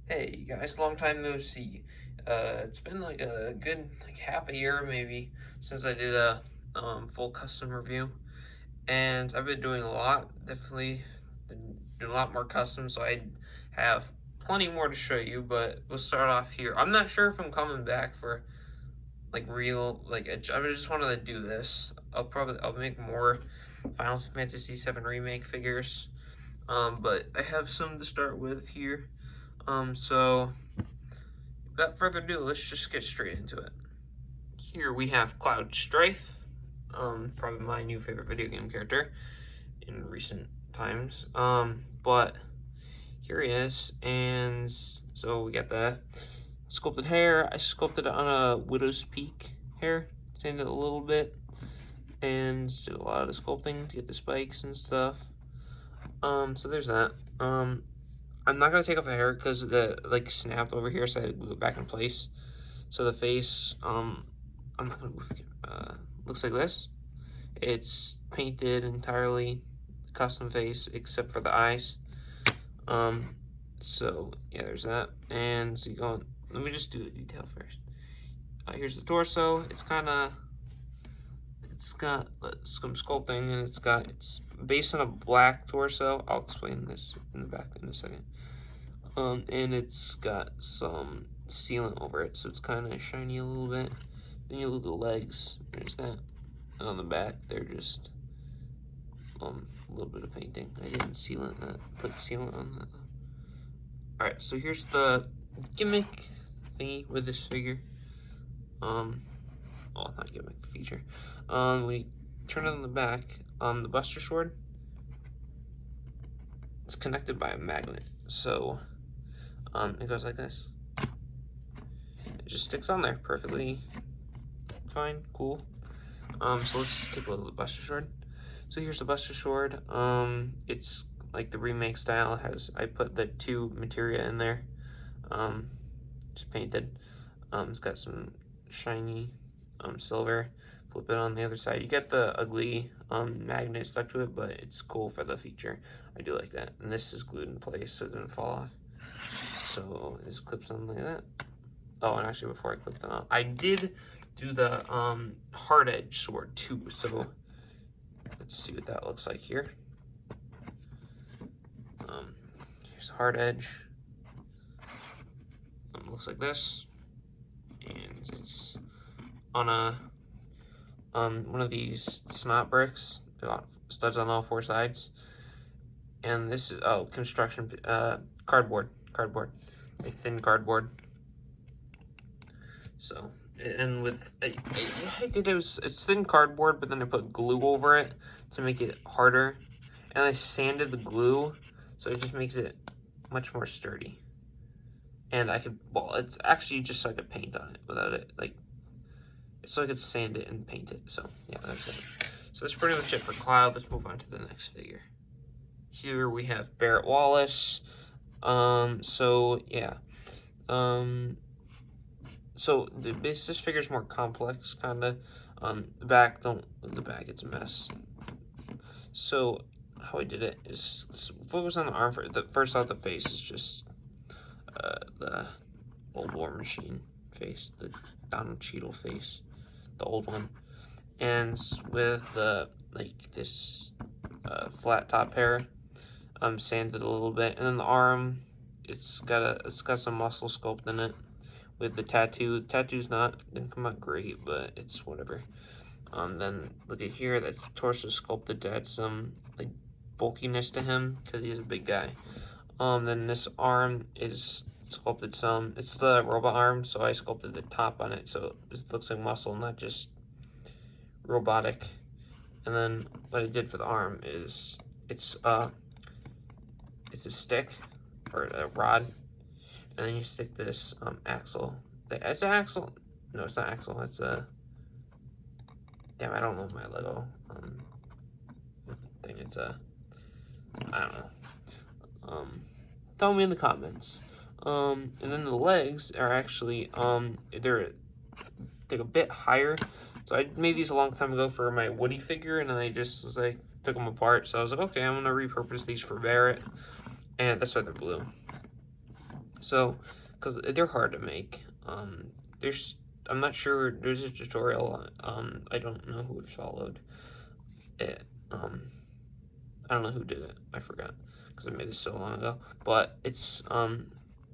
Hey guys, long time no see. It's been like a good half a year maybe since I did a full custom review, and I've been doing a lot. Definitely been doing a lot more custom, so I have plenty more to show you. But we'll start off here. I'm not sure if I'm coming back for like real I just wanted to do this. I'll make more Final Fantasy VII Remake figures. But I have some to start with here. So without further ado, let's just get straight into it. Here we have Cloud Strife, probably my new favorite video game character in recent times. But here he is, and so we got the sculpted hair. I sculpted it on a Widow's Peak hair, sanded it a little bit, and did a lot of the sculpting to get the spikes and stuff. So there's that. I'm not gonna take off the hair because it like snapped over here, so I had to glue it back in place. So the face, I'm not gonna move. Looks like this. It's painted entirely custom face except for the eyes. So yeah, there's that. And so you go on. Let me just do the detail first. Here's the torso. It's got some sculpting, and it's based on a black torso. I'll explain this in the back in a second. And it's got some sealant over it, so it's kind of shiny a little bit. Then you look at the legs. There's that. And on the back, they're just a little bit of painting. I didn't put sealant on that. All right, so here's the gimmick thingy with this figure. Well, not gimmick, feature. We turn it on the back. The Buster Sword. It's connected by a magnet, so it goes like this. It just sticks on there perfectly fine, cool. So let's take a look at the Buster Sword. So here's the Buster Sword. It's like the remake style. I put the two materia in there, just painted. It's got some shiny silver. Flip it on the other side. You get the ugly magnet stuck to it, but it's cool for the feature. I do like that. And this is glued in place so it doesn't fall off. So this clips on like that. Oh, and actually before I clip that on, I did do the hard edge sword too. So let's see what that looks like here. Here's the hard edge. Looks like this, and it's on a one of these snot bricks. Studs on all four sides, and this is construction cardboard, a thin cardboard. So, and with it's thin cardboard, but then I put glue over it to make it harder, and I sanded the glue, so it just makes it much more sturdy. And it's actually just so I could paint on it without it, so I could sand it and paint it. So yeah, that's it. So that's pretty much it for Cloud. Let's move on to the next figure. Here we have Barrett Wallace. So yeah. So this figure's more complex, kinda. The back, don't look at the back, it's a mess. So how I did it is focus on the arm first off. The face is just the old War Machine face, the Donald Cheadle face, the old one, and with the this flat top hair, sanded a little bit, and then the arm, it's got some muscle sculpt in it with the tattoo. The tattoo's didn't come out great, but it's whatever. Then look at here, that torso sculpted to add some bulkiness to him because he's a big guy. Then this arm is sculpted some. It's the robot arm, so I sculpted the top on it, so it looks like muscle, not just robotic. And then what I did for the arm is it's a stick or a rod, and then you stick this axle. It's an axle. No, it's not axle. It's a. Damn, I don't know my Lego thing. It's a. I don't know. Tell me in the comments. And then the legs are actually they're a bit higher. So I made these a long time ago for my Woody figure, and then I just took them apart. So I was like, okay, I'm gonna repurpose these for Barrett, and that's why they're blue. So, because they're hard to make. I'm not sure, there's a tutorial, I don't know who it followed it, I don't know who did it, I forgot, because I made this so long ago, but it's,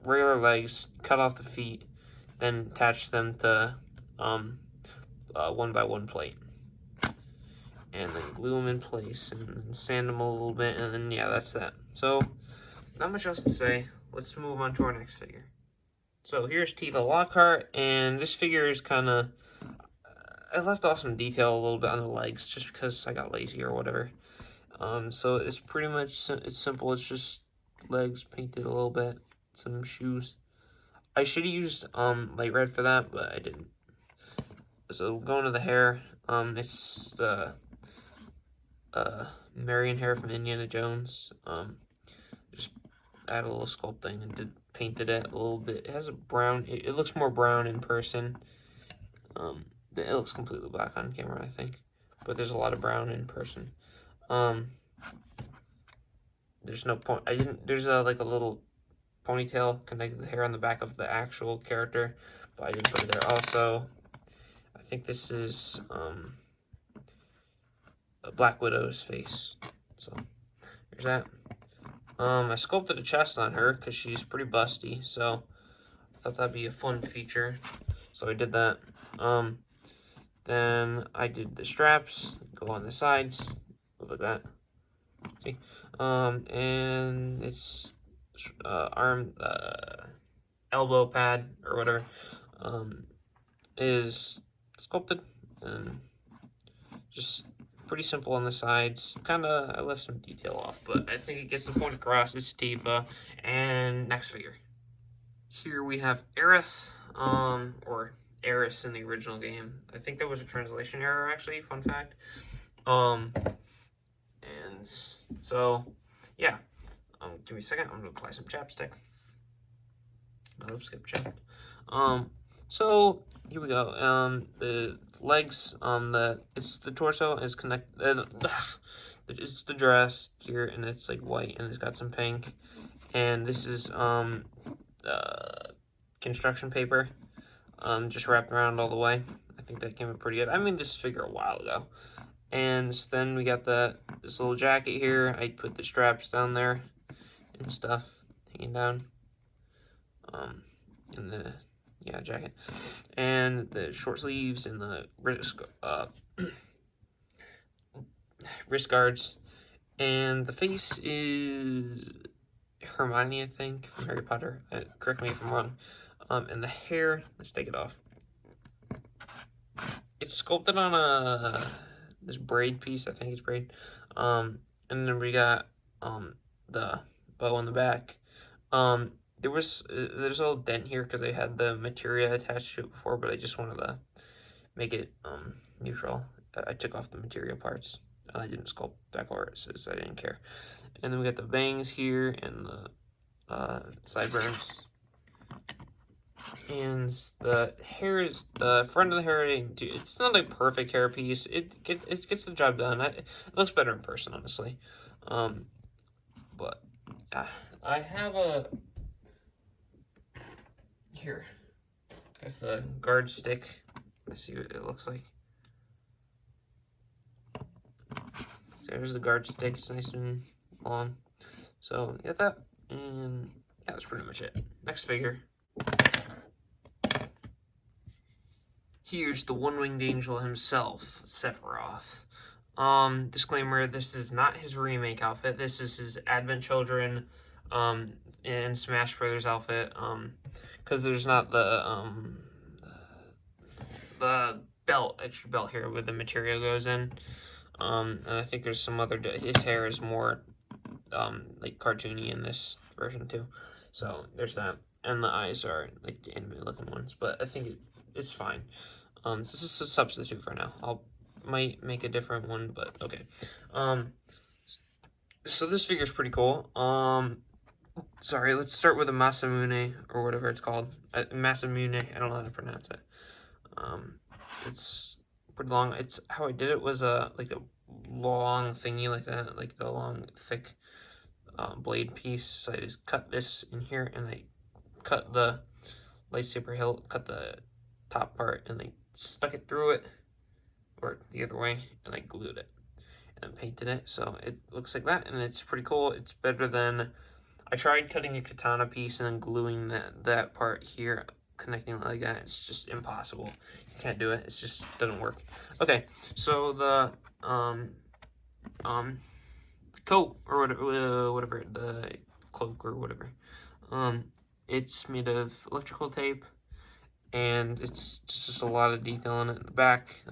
regular legs, cut off the feet, then attach them to, 1x1 plate, and then glue them in place, and then sand them a little bit, and then, yeah, that's that. So, not much else to say. Let's move on to our next figure. So here's Tifa Lockhart, and this figure is kind of, I left off some detail a little bit on the legs just because I got lazy or whatever. So it's pretty much, it's simple. It's just legs painted a little bit, some shoes. I should have used light red for that, but I didn't. So going to the hair, it's the Marion hair from Indiana Jones. Just add a little sculpting and painted it a little bit. It has a brown, it looks more brown in person. It looks completely black on camera, I think, but there's a lot of brown in person. There's no point, there's like a little ponytail connected to the hair on the back of the actual character, but I didn't put it there. Also, I think this is a Black Widow's face, so there's that. I sculpted a chest on her because she's pretty busty, so I thought that'd be a fun feature, so I did that. Then I did the straps, go on the sides, look like that. See? And it's arm, elbow pad or whatever, is sculpted and just pretty simple on the sides. Kinda, I left some detail off, but I think it gets the point across. It's Tifa. And next figure. Here we have Aerith, or Aerith in the original game. I think there was a translation error, actually, fun fact. And so, yeah. Give me a second, I'm gonna apply some chapstick. My lips get chapped. So, here we go. The legs, it's the torso is connected, it's the dress here, and it's like white, and it's got some pink, and this is, construction paper, just wrapped around all the way. I think that came out pretty good. I made this figure a while ago. And then we got this little jacket here. I put the straps down there and stuff hanging down. In the jacket, and the short sleeves and the wrist guards, and the face is Hermione, I think, from Harry Potter. Correct me if I'm wrong. And the hair, let's take it off. It's sculpted on this braid piece. I think it's braid. And then we got the bow on the back. There's a little dent here because I had the materia attached to it before, but I just wanted to make it neutral. I took off the materia parts, and I didn't sculpt back where it says I didn't care. And then we got the bangs here and the sideburns. And the hair is, the front of the hair, it's not a perfect hair piece. It gets the job done. It looks better in person, honestly. But I have here. I have the guard stick. Let's see what it looks like. So there's the guard stick. It's nice and long. So you got that, and yeah, that's pretty much it. Next figure. Here's the one-winged angel himself, Sephiroth. Disclaimer, this is not his remake outfit. This is his Advent Children, and Smash Brothers outfit, because there's not the belt, extra belt here where the material goes in. And I think there's some other, his hair is more, like cartoony in this version too. So there's that. And the eyes are like the anime looking ones, but I think it's fine. This is a substitute for now. Might make a different one, but okay. So this figure is pretty cool. Sorry, let's start with a Masamune, or whatever it's called. Masamune, I don't know how to pronounce it. It's pretty long. It's, how I did it was like a long thingy like that, like the long, thick blade piece. So I just cut this in here, and I cut the lightsaber hilt, cut the top part, and they stuck it through it, or the other way, and I glued it and painted it. So it looks like that, and it's pretty cool. It's better than, I tried cutting a katana piece and then gluing that part here, connecting it like that. It's just impossible. You can't do it. It just doesn't work. Okay, so the coat or whatever, the cloak or whatever. It's made of electrical tape, and it's just a lot of detail in it in the back.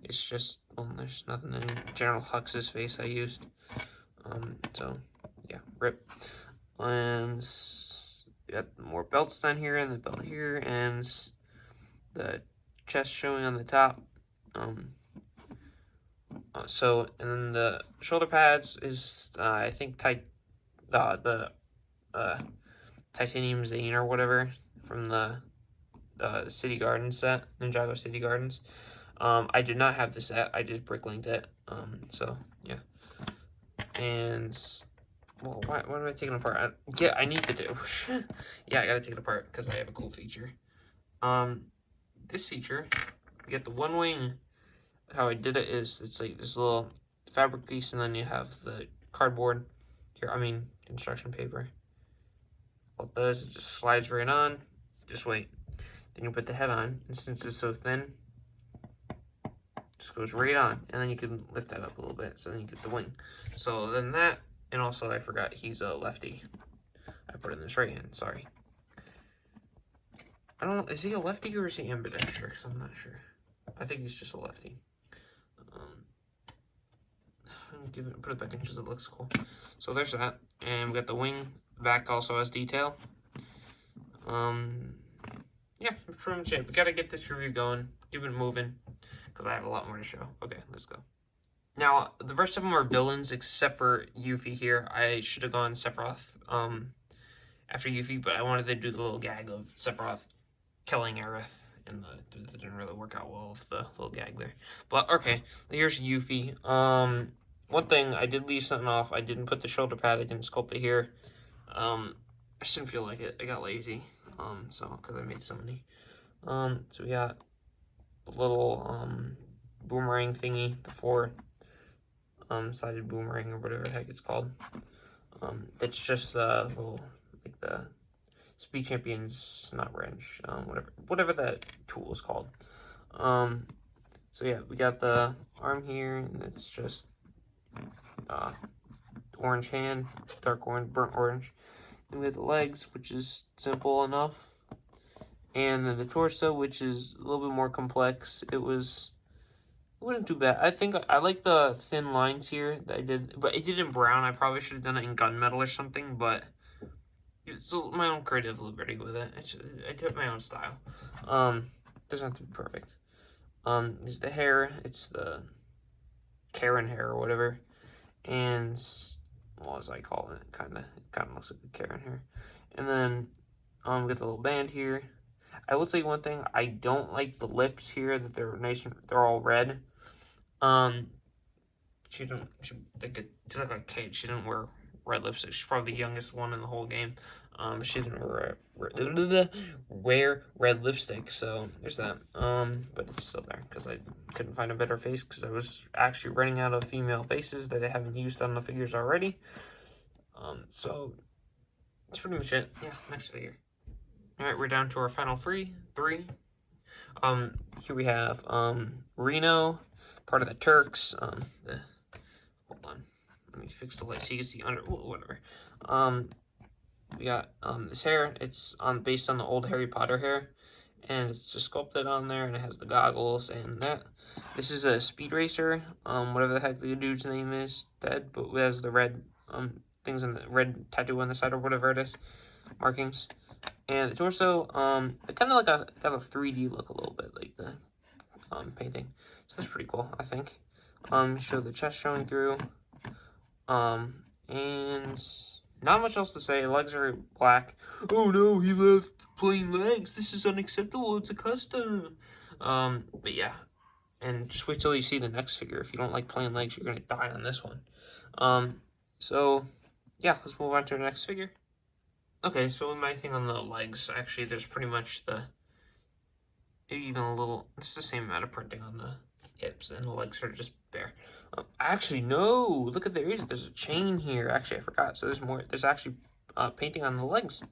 It's just, well, there's nothing in General Hux's face I used. So yeah, rip. And got more belts down here, and the belt here, and the chest showing on the top. So, and then the shoulder pads is, I think, the Titanium Zane or whatever from the City Gardens set, Ninjago City Gardens. I did not have the set, I just bricklinked it. So, yeah. And, well, why am I taking it apart? I need to do. Yeah, I gotta take it apart because I have a cool feature. This feature, you get the one wing. How I did it is, it's like this little fabric piece, and then you have the cardboard here, construction paper. What it does, it just slides right on. Just wait. Then you put the head on, and since it's so thin, it just goes right on. And then you can lift that up a little bit, so then you get the wing. So then that, and also I forgot he's a lefty. I put it in this right hand, sorry. I don't know, is he a lefty or is he ambidextrous? I'm not sure. I think he's just a lefty. Put it back in because it looks cool. So there's that, and we got the wing. The back also has detail. Yeah, that's pretty much it. We gotta get this review going, keep it moving, because I have a lot more to show. Okay, let's go. Now, the rest of them are villains except for Yuffie here. I should have gone Sephiroth after Yuffie, but I wanted to do the little gag of Sephiroth killing Aerith, and it didn't really work out well with the little gag there. But okay, here's Yuffie. One thing, I did leave something off. I didn't put the shoulder pad. I didn't sculpt it here. I just didn't feel like it. I got lazy. So, because I made so many. So we got the little, boomerang thingy. The four, sided boomerang or whatever the heck it's called. That's just the little, like the Speed Champion's not wrench. Whatever that tool is called. So yeah, we got the arm here, and it's just orange hand, dark orange, burnt orange. Then we have the legs, which is simple enough, and then the torso, which is a little bit more complex. It wasn't too bad. I think I like the thin lines here that I did, but I did in brown. I probably should have done it in gunmetal or something, but it's my own creative liberty with it. I took my own style. Doesn't have to be perfect. There's the hair. It's the Karen hair or whatever. And, well, as I call it, it kind of looks like a Karen hair. And then, we got the little band here. I will say one thing, I don't like the lips here, that they're nice and they're all red. She's like a kid. She didn't wear red lipstick. She's probably the youngest one in the whole game. She didn't wear red lipstick, so there's that. But it's still there because I couldn't find a better face because I was actually running out of female faces that I haven't used on the figures already. So that's pretty much it. Yeah, next figure. All right, we're down to our final three. Here we have Reno, part of the Turks. Hold on, let me fix the light so you can see under. Whatever. We got this hair. It's based on the old Harry Potter hair, and it's just sculpted on there, and it has the goggles and that. This is a speed racer. Whatever the heck the dude's name is, dead, but it has the red things in the red tattoo on the side or whatever it is, markings. And the torso, it kind of like got a 3D look a little bit, like the painting. So that's pretty cool, I think. Show the chest showing through. And not much else to say. Legs are black. Oh no, he left plain legs. This is unacceptable. It's a custom. But yeah. And just wait till you see the next figure. If you don't like plain legs, you're gonna die on this one. So yeah, let's move on to the next figure. Okay, so my thing on the legs, actually, there's pretty much maybe even a little, it's the same amount of printing on the hips, and the legs are just bare. Actually, no, look at there's a chain here. Actually, I forgot. So there's actually painting on the legs.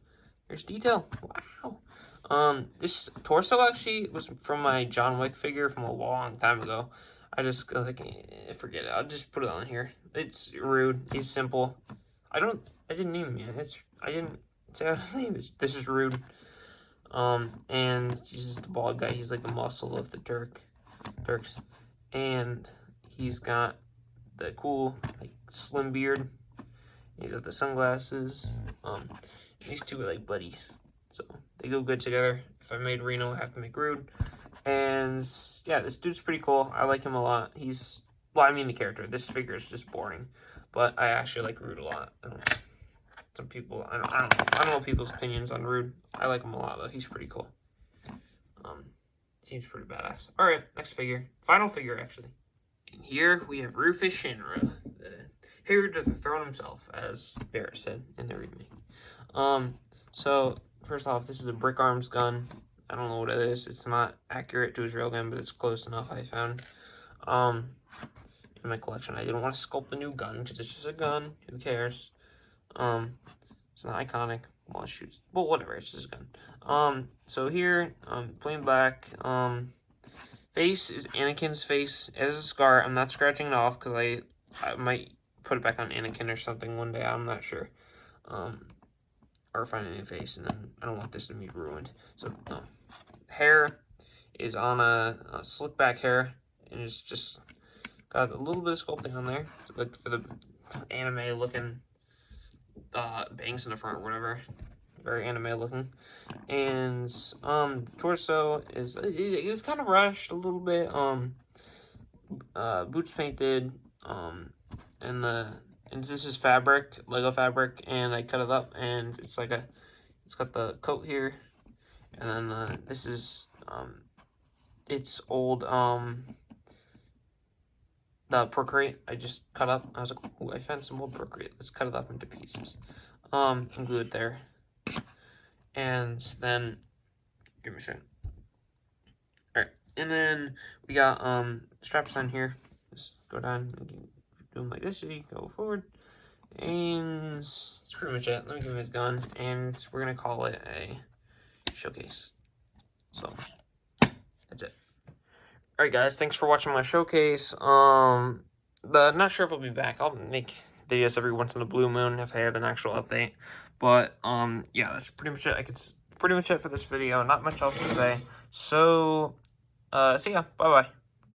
There's detail. Wow. This torso actually was from my John Wick figure from a long time ago. I was like, forget it. I'll just put it on here. It's rude. It's simple. I didn't name him yet. I didn't say how his name is. This is rude. And he's just the bald guy. He's like the muscle of the Turks. And he's got the cool, like, slim beard. He's got the sunglasses. These two are like buddies. So they go good together. If I made Reno, I have to make Rude. And yeah, this dude's pretty cool. I like him a lot. Well, I mean the character. This figure is just boring. But I actually like Rude a lot. Some people, I don't know people's opinions on Rude. I like him a lot, though. He's pretty cool. Seems pretty badass. Alright, next figure. Final figure, actually. And here we have Rufus Shinra, the heir to the throne himself, as Barrett said in the remake. So, first off, this is a brick arms gun. I don't know what it is. It's not accurate to his real gun, but it's close enough, I found. In my collection. I didn't want to sculpt the new gun, because it's just a gun. Who cares? It's not iconic. Well, it shoots. Well, whatever. It's just a gun. So here, plain black. Face is Anakin's face. It has a scar. I'm not scratching it off, because I might put it back on Anakin or something one day. I'm not sure. Or find a new face, and then I don't want this to be ruined. So, no. Hair is on a slick back hair, and it's just got a little bit of sculpting on there. So, like, for the anime looking bangs in the front or whatever. Very anime looking. And torso is kind of rushed a little bit. Boots painted. And this is fabric, Lego fabric, and I cut it up, and it's got the coat here, and then this is it's old the Procreate I just cut up. I was like, ooh, I found some old Procreate. Let's cut it up into pieces. And glue it there. And then, give me a second. Alright, and then we got straps on here. Just go down and do them like this, so you go forward. And that's pretty much it. Let me give him his gun, and we're gonna call it a showcase. So that's it. Alright guys, thanks for watching my showcase. Not sure if I'll be back. I'll make videos every once in a blue moon if I have an actual update. But yeah, that's pretty much it. Pretty much it for this video. Not much else to say. So see ya. Bye bye.